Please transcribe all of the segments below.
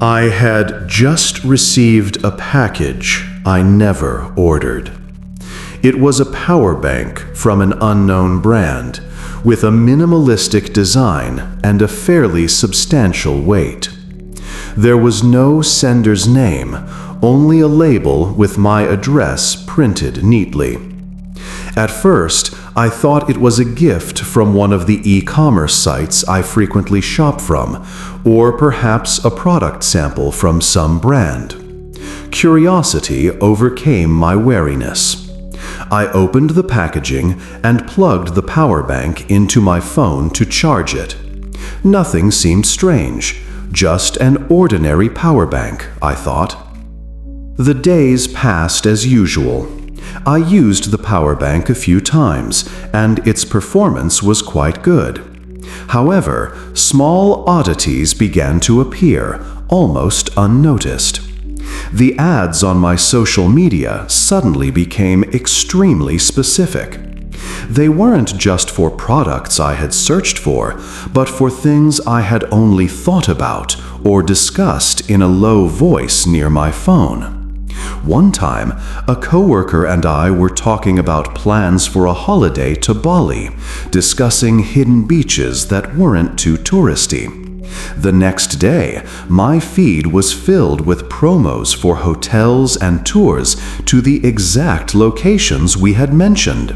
I had just received a package I never ordered. It was a power bank from an unknown brand, with a minimalistic design and a fairly substantial weight. There was no sender's name, only a label with my address printed neatly. At first, I thought it was a gift from one of the e-commerce sites I frequently shop from, or perhaps a product sample from some brand. Curiosity overcame my wariness. I opened the packaging and plugged the power bank into my phone to charge it. Nothing seemed strange, just an ordinary power bank, I thought. The days passed as usual. I used the power bank a few times, and its performance was quite good. However, small oddities began to appear, almost unnoticed. The ads on my social media suddenly became extremely specific. They weren't just for products I had searched for, but for things I had only thought about or discussed in a low voice near my phone. One time, a coworker and I were talking about plans for a holiday to Bali, discussing hidden beaches that weren't too touristy. The next day, my feed was filled with promos for hotels and tours to the exact locations we had mentioned.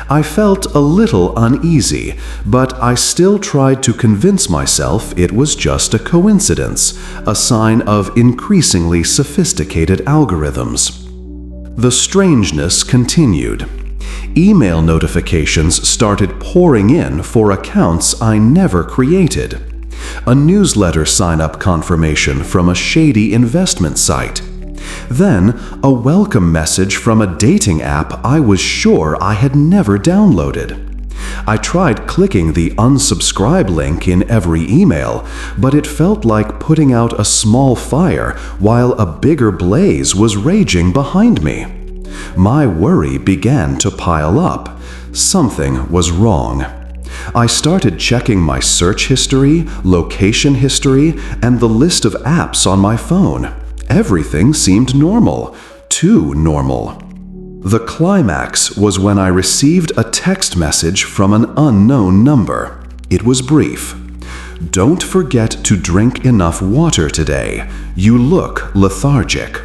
I felt a little uneasy, but I still tried to convince myself it was just a coincidence, a sign of increasingly sophisticated algorithms. The strangeness continued. Email notifications started pouring in for accounts I never created. A newsletter sign-up confirmation from a shady investment site. Then, a welcome message from a dating app I was sure I had never downloaded. I tried clicking the unsubscribe link in every email, but it felt like putting out a small fire while a bigger blaze was raging behind me. My worry began to pile up. Something was wrong. I started checking my search history, location history, and the list of apps on my phone. Everything seemed normal, too normal. The climax was when I received a text message from an unknown number. It was brief. "Don't forget to drink enough water today. You look lethargic."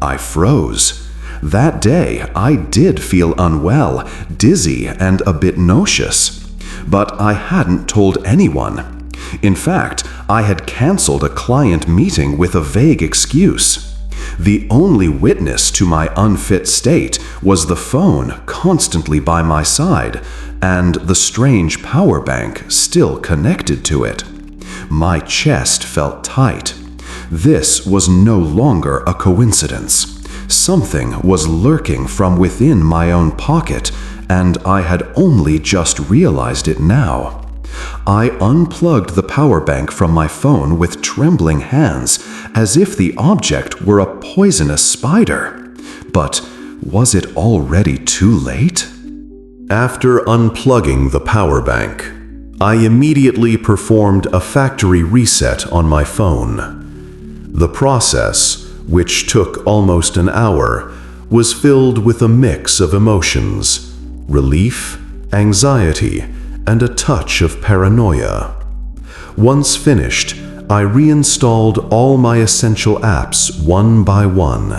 I froze. That day, I did feel unwell, dizzy, and a bit nauseous. But I hadn't told anyone. In fact, I had canceled a client meeting with a vague excuse. The only witness to my unfit state was the phone constantly by my side, and the strange power bank still connected to it. My chest felt tight. This was no longer a coincidence. Something was lurking from within my own pocket, and I had only just realized it now. I unplugged the power bank from my phone with trembling hands, as if the object were a poisonous spider. But was it already too late? After unplugging the power bank, I immediately performed a factory reset on my phone. The process, which took almost an hour, was filled with a mix of emotions: relief, anxiety, and a touch of paranoia. Once finished, I reinstalled all my essential apps one by one,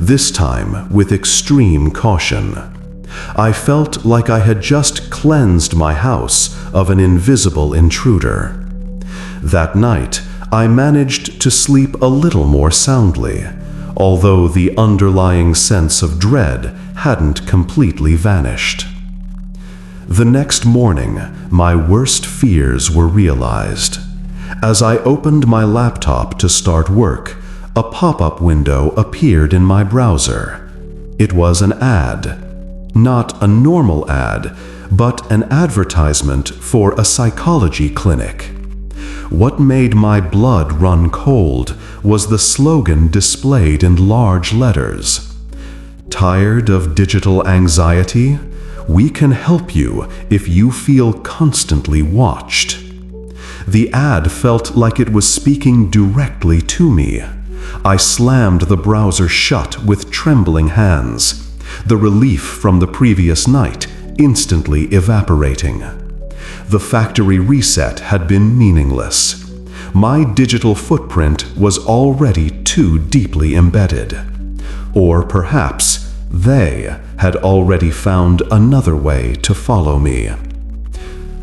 this time with extreme caution. I felt like I had just cleansed my house of an invisible intruder. That night, I managed to sleep a little more soundly, although the underlying sense of dread hadn't completely vanished. The next morning, my worst fears were realized. As I opened my laptop to start work, a pop-up window appeared in my browser. It was an ad. Not a normal ad, but an advertisement for a psychology clinic. What made my blood run cold was the slogan displayed in large letters. "Tired of digital anxiety? We can help you if you feel constantly watched." The ad felt like it was speaking directly to me. I slammed the browser shut with trembling hands, the relief from the previous night instantly evaporating. The factory reset had been meaningless. My digital footprint was already too deeply embedded. Or perhaps they had already found another way to follow me.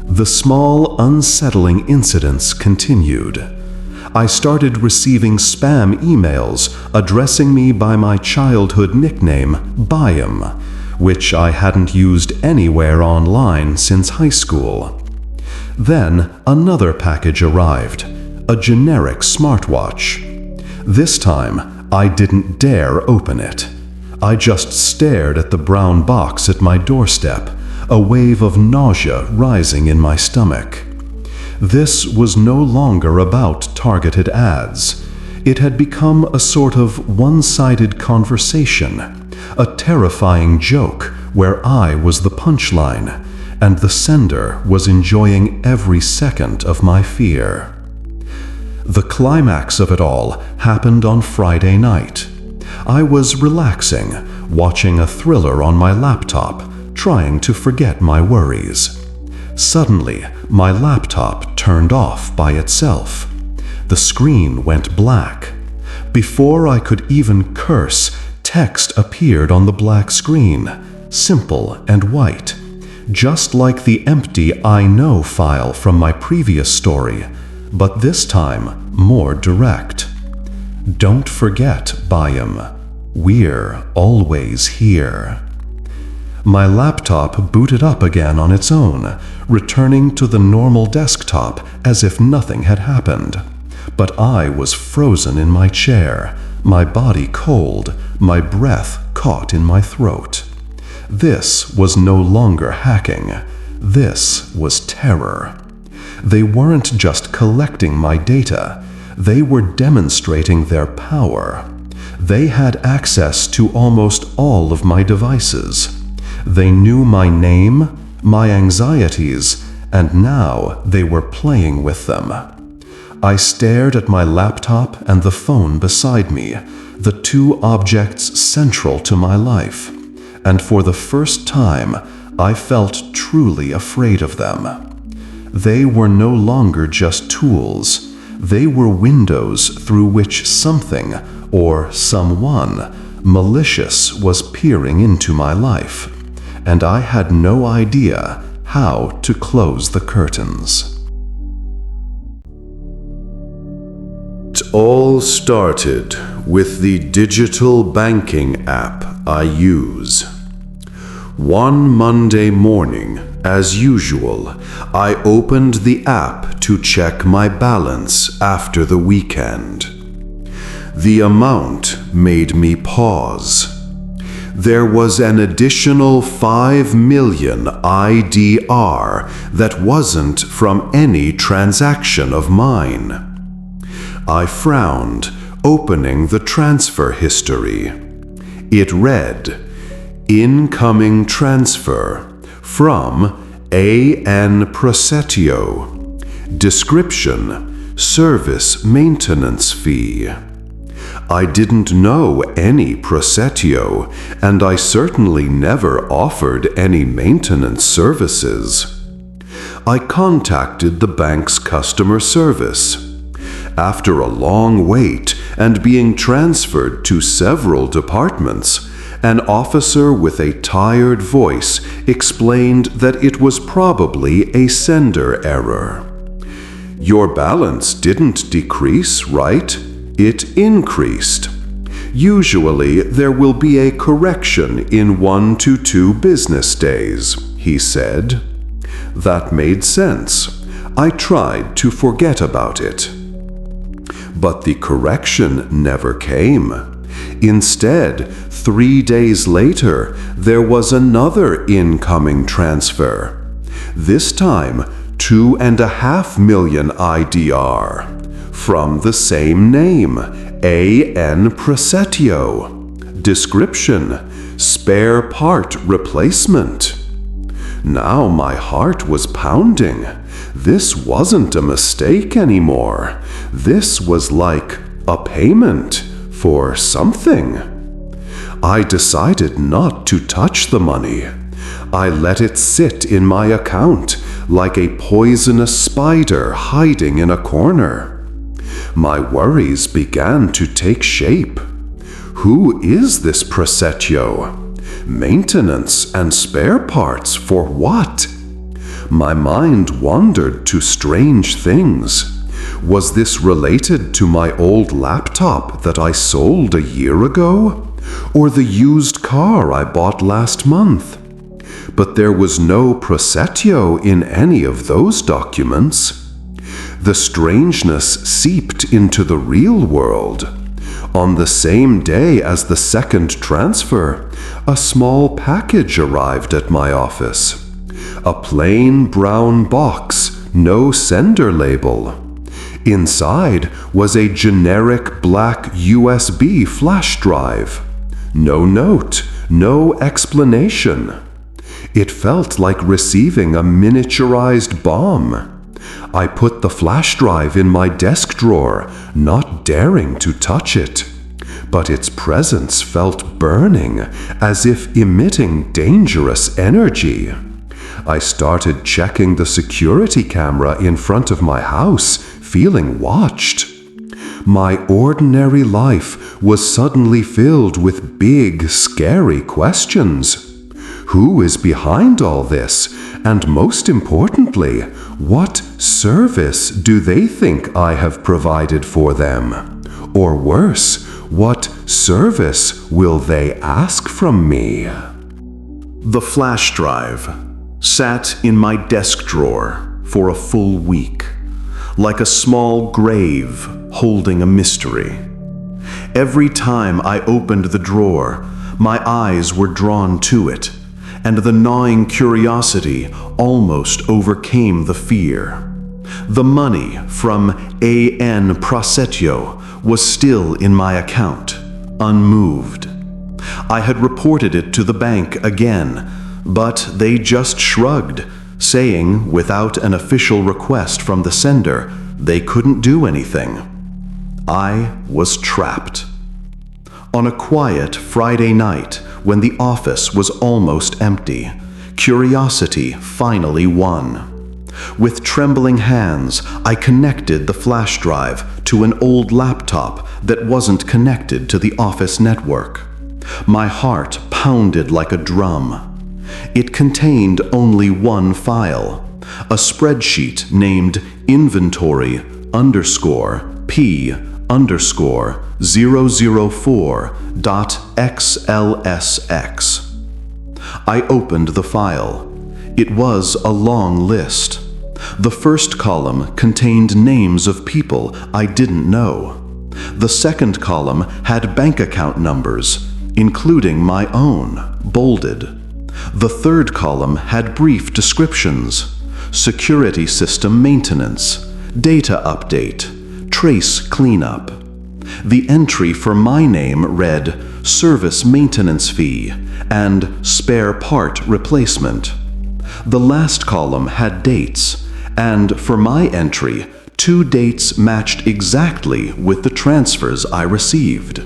The small, unsettling incidents continued. I started receiving spam emails addressing me by my childhood nickname, Byam, which I hadn't used anywhere online since high school. Then another package arrived, a generic smartwatch. This time, I didn't dare open it. I just stared at the brown box at my doorstep, a wave of nausea rising in my stomach. This was no longer about targeted ads. It had become a sort of one-sided conversation, a terrifying joke where I was the punchline, and the sender was enjoying every second of my fear. The climax of it all happened on Friday night. I was relaxing, watching a thriller on my laptop, trying to forget my worries. Suddenly, my laptop turned off by itself. The screen went black. Before I could even curse, text appeared on the black screen, simple and white, just like the empty I know file from my previous story, but this time more direct. Don't forget, Byam. We're always here. My laptop booted up again on its own, returning to the normal desktop as if nothing had happened. But I was frozen in my chair, my body cold, my breath caught in my throat. This was no longer hacking. This was terror. They weren't just collecting my data. They were demonstrating their power. They had access to almost all of my devices. They knew my name, my anxieties, and now they were playing with them. I stared at my laptop and the phone beside me, the two objects central to my life, and for the first time, I felt truly afraid of them. They were no longer just tools. They were windows through which something, or someone, malicious was peering into my life, and I had no idea how to close the curtains. It all started with the digital banking app I use. One Monday morning, as usual, I opened the app to check my balance after the weekend. The amount made me pause. There was an additional 5 million IDR that wasn't from any transaction of mine. I frowned, opening the transfer history. It read, "Incoming transfer from A.N. Prosetio. Description, service maintenance fee." I didn't know any Prosetio, and I certainly never offered any maintenance services. I contacted the bank's customer service. After a long wait and being transferred to several departments, an officer with a tired voice explained that it was probably a sender error. "Your balance didn't decrease, right? It increased. Usually there will be a correction in 1 to 2 business days," he said. That made sense. I tried to forget about it. But the correction never came. Instead, 3 days later, there was another incoming transfer. This time, 2.5 million IDR. From the same name, A.N. Prosetio. Description, spare part replacement. Now my heart was pounding. This wasn't a mistake anymore. This was like a payment for something. I decided not to touch the money. I let it sit in my account like a poisonous spider hiding in a corner. My worries began to take shape. Who is this Proseccio? Maintenance and spare parts for what? My mind wandered to strange things. Was this related to my old laptop that I sold a year ago? Or the used car I bought last month? But there was no Proseccio in any of those documents. The strangeness seeped into the real world. On the same day as the second transfer, a small package arrived at my office. A plain brown box, no sender label. Inside was a generic black USB flash drive. No note, no explanation. It felt like receiving a miniaturized bomb. I put the flash drive in my desk drawer, not daring to touch it. But its presence felt burning, as if emitting dangerous energy. I started checking the security camera in front of my house, feeling watched. My ordinary life was suddenly filled with big, scary questions. Who is behind all this? And most importantly, what service do they think I have provided for them? Or worse, what service will they ask from me? The flash drive sat in my desk drawer for a full week, like a small grave holding a mystery. Every time I opened the drawer, my eyes were drawn to it, and the gnawing curiosity almost overcame the fear. The money from A.N. Proseccio was still in my account, unmoved. I had reported it to the bank again, but they just shrugged, saying without an official request from the sender, they couldn't do anything. I was trapped. On a quiet Friday night, when the office was almost empty, curiosity finally won. With trembling hands, I connected the flash drive to an old laptop that wasn't connected to the office network. My heart pounded like a drum. It contained only one file, a spreadsheet named inventory_P_004.xlsx. I opened the file. It was a long list. The first column contained names of people I didn't know. The second column had bank account numbers, including my own, bolded. The third column had brief descriptions: security system maintenance, data update, trace cleanup. The entry for my name read service maintenance fee and spare part replacement. The last column had dates, and for my entry, 2 dates matched exactly with the transfers I received.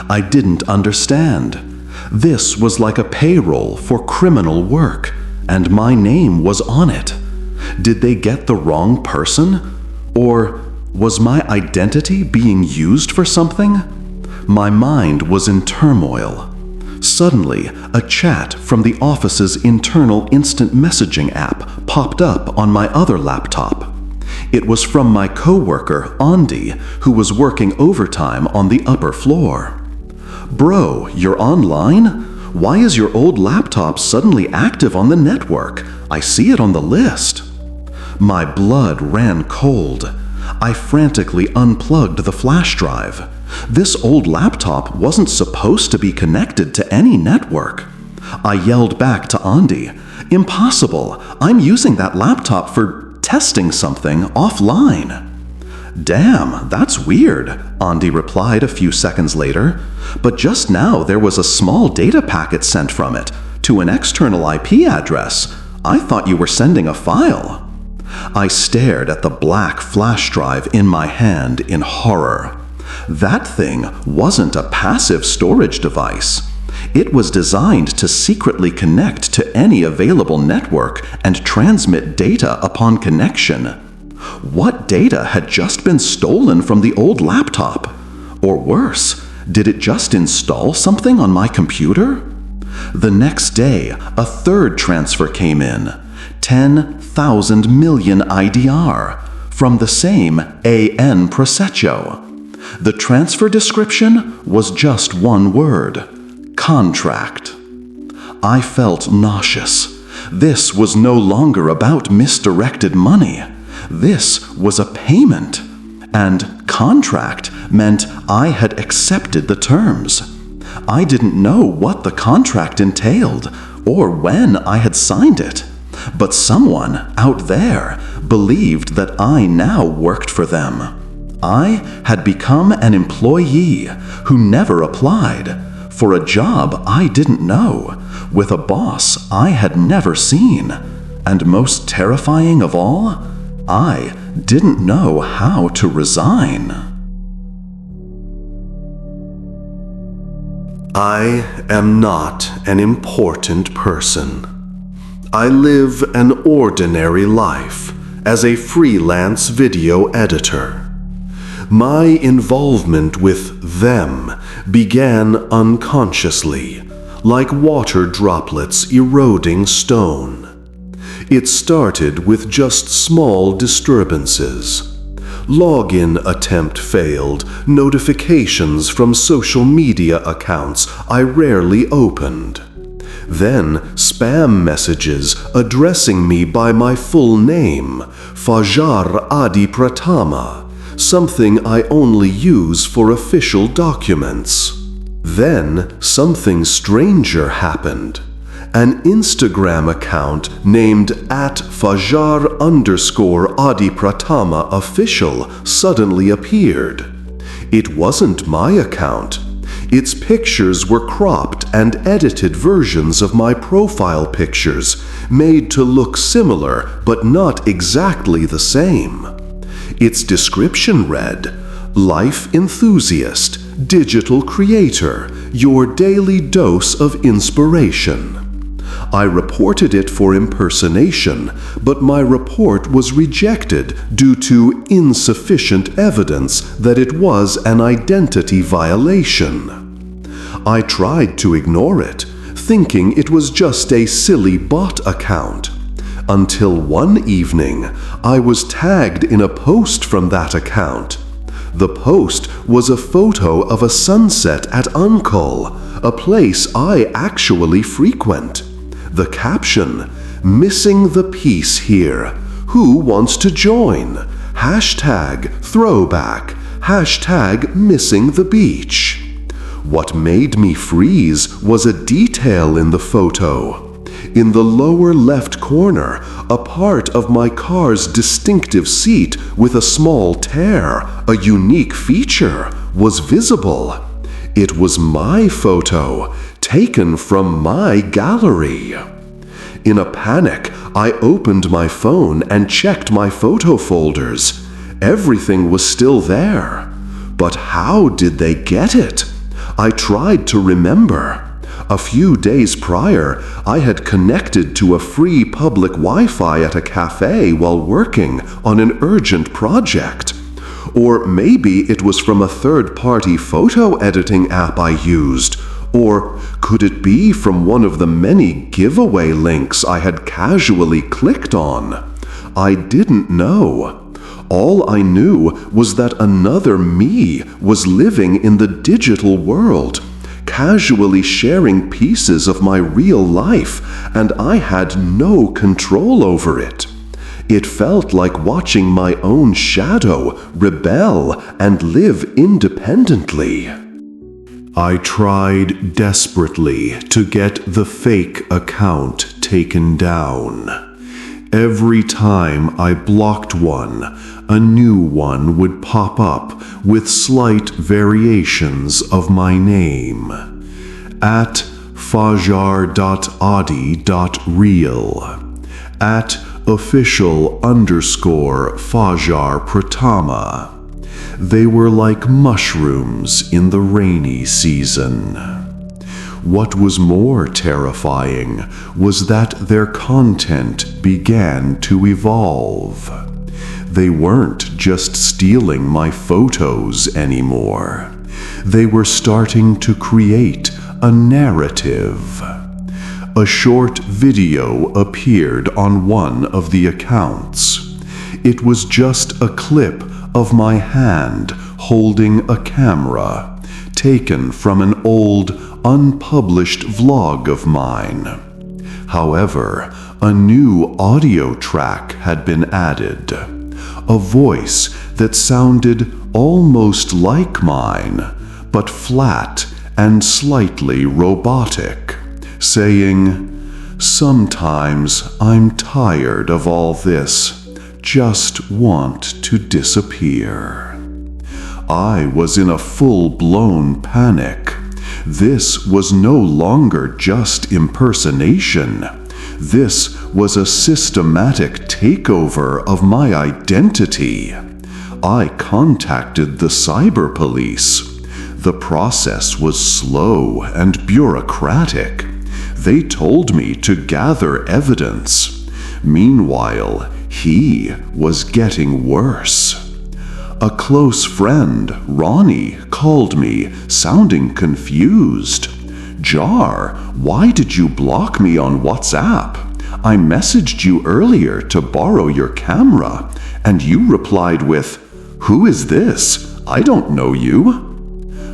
I didn't understand. This was like a payroll for criminal work, and my name was on it. Did they get the wrong person? Or was my identity being used for something? My mind was in turmoil. Suddenly, a chat from the office's internal instant messaging app popped up on my other laptop. It was from my coworker, Andy, who was working overtime on the upper floor. "Bro, you're online? Why is your old laptop suddenly active on the network? I see it on the list." My blood ran cold. I frantically unplugged the flash drive. This old laptop wasn't supposed to be connected to any network. I yelled back to Andy, "Impossible! I'm using that laptop for testing something offline." "Damn, that's weird," Andy replied a few seconds later. "But just now there was a small data packet sent from it to an external IP address. I thought you were sending a file." I stared at the black flash drive in my hand in horror. That thing wasn't a passive storage device. It was designed to secretly connect to any available network and transmit data upon connection. What data had just been stolen from the old laptop? Or worse, did it just install something on my computer? The next day, a third transfer came in. 10,000 million IDR from the same AN Prosecco. The transfer description was just one word: contract. I felt nauseous. This was no longer about misdirected money. This was a payment. And contract meant I had accepted the terms. I didn't know what the contract entailed or when I had signed it. But someone out there believed that I now worked for them. I had become an employee who never applied for a job I didn't know, with a boss I had never seen. And most terrifying of all, I didn't know how to resign. I am not an important person. I live an ordinary life as a freelance video editor. My involvement with them began unconsciously, like water droplets eroding stone. It started with just small disturbances. Login attempt failed, notifications from social media accounts I rarely opened. Then spam messages addressing me by my full name, Fajar Adi Pratama, something I only use for official documents. Then something stranger happened. An Instagram account named @Fajar_Adi_Pratama official suddenly appeared. It wasn't my account. Its pictures were cropped and edited versions of my profile pictures, made to look similar but not exactly the same. Its description read, "Life enthusiast, digital creator, your daily dose of inspiration." I reported it for impersonation, but my report was rejected due to insufficient evidence that it was an identity violation. I tried to ignore it, thinking it was just a silly bot account, until one evening I was tagged in a post from that account. The post was a photo of a sunset at Uncle, a place I actually frequent. The caption, "Missing the piece here. Who wants to join? #throwback. #missing the beach." What made me freeze was a detail in the photo. In the lower left corner, a part of my car's distinctive seat with a small tear, a unique feature, was visible. It was my photo, taken from my gallery. In a panic, I opened my phone and checked my photo folders. Everything was still there. But how did they get it? I tried to remember. A few days prior, I had connected to a free public Wi-Fi at a cafe while working on an urgent project. Or maybe it was from a third-party photo editing app I used. Or could it be from one of the many giveaway links I had casually clicked on? I didn't know. All I knew was that another me was living in the digital world, casually sharing pieces of my real life, and I had no control over it. It felt like watching my own shadow rebel and live independently. I tried desperately to get the fake account taken down. Every time I blocked one, a new one would pop up with slight variations of my name. @fajar.adi.real, official _ Fajar Pratama. They were like mushrooms in the rainy season. What was more terrifying was that their content began to evolve. They weren't just stealing my photos anymore. They were starting to create a narrative. A short video appeared on one of the accounts. It was just a clip of my hand holding a camera, taken from an old, unpublished vlog of mine. However, a new audio track had been added. A voice that sounded almost like mine, but flat and slightly robotic, saying, "Sometimes I'm tired of all this, just want to disappear." I was in a full-blown panic. This was no longer just impersonation. This was a systematic takeover of my identity. I contacted the cyber police. The process was slow and bureaucratic. They told me to gather evidence. Meanwhile, he was getting worse. A close friend, Ronnie, called me, sounding confused. "Jar, why did you block me on WhatsApp? I messaged you earlier to borrow your camera, and you replied with, 'Who is this? I don't know you.'"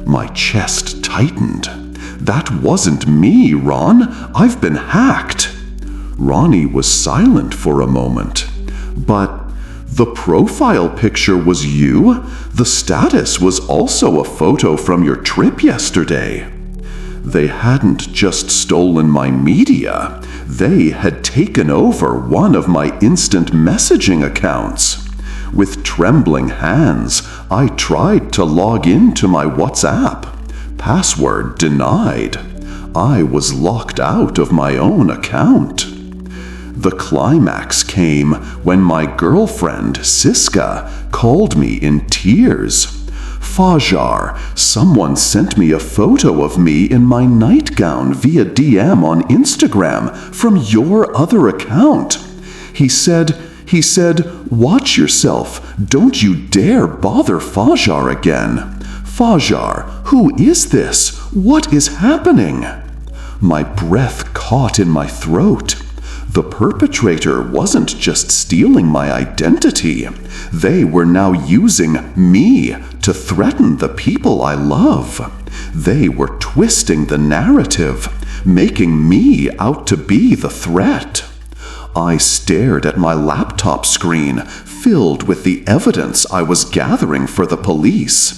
My chest tightened. "That wasn't me, Ron. I've been hacked." Ronnie was silent for a moment. "But the profile picture was you. The status was also a photo from your trip yesterday." They hadn't just stolen my media. They had taken over one of my instant messaging accounts. With trembling hands, I tried to log into my WhatsApp. Password denied. I was locked out of my own account. The climax came when my girlfriend, Siska, called me in tears. "Fajar, someone sent me a photo of me in my nightgown via DM on Instagram from your other account. He said, watch yourself. Don't you dare bother Fajar again. Fajar, who is this? What is happening?" My breath caught in my throat. The perpetrator wasn't just stealing my identity. They were now using me to threaten the people I love. They were twisting the narrative, making me out to be the threat. I stared at my laptop screen, filled with the evidence I was gathering for the police.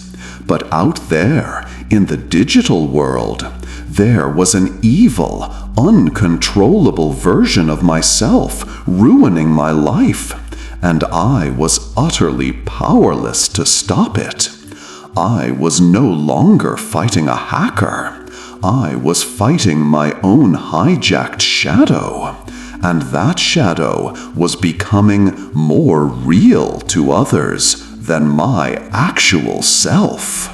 But out there, in the digital world, there was an evil, uncontrollable version of myself ruining my life, and I was utterly powerless to stop it. I was no longer fighting a hacker. I was fighting my own hijacked shadow, and that shadow was becoming more real to others than my actual self.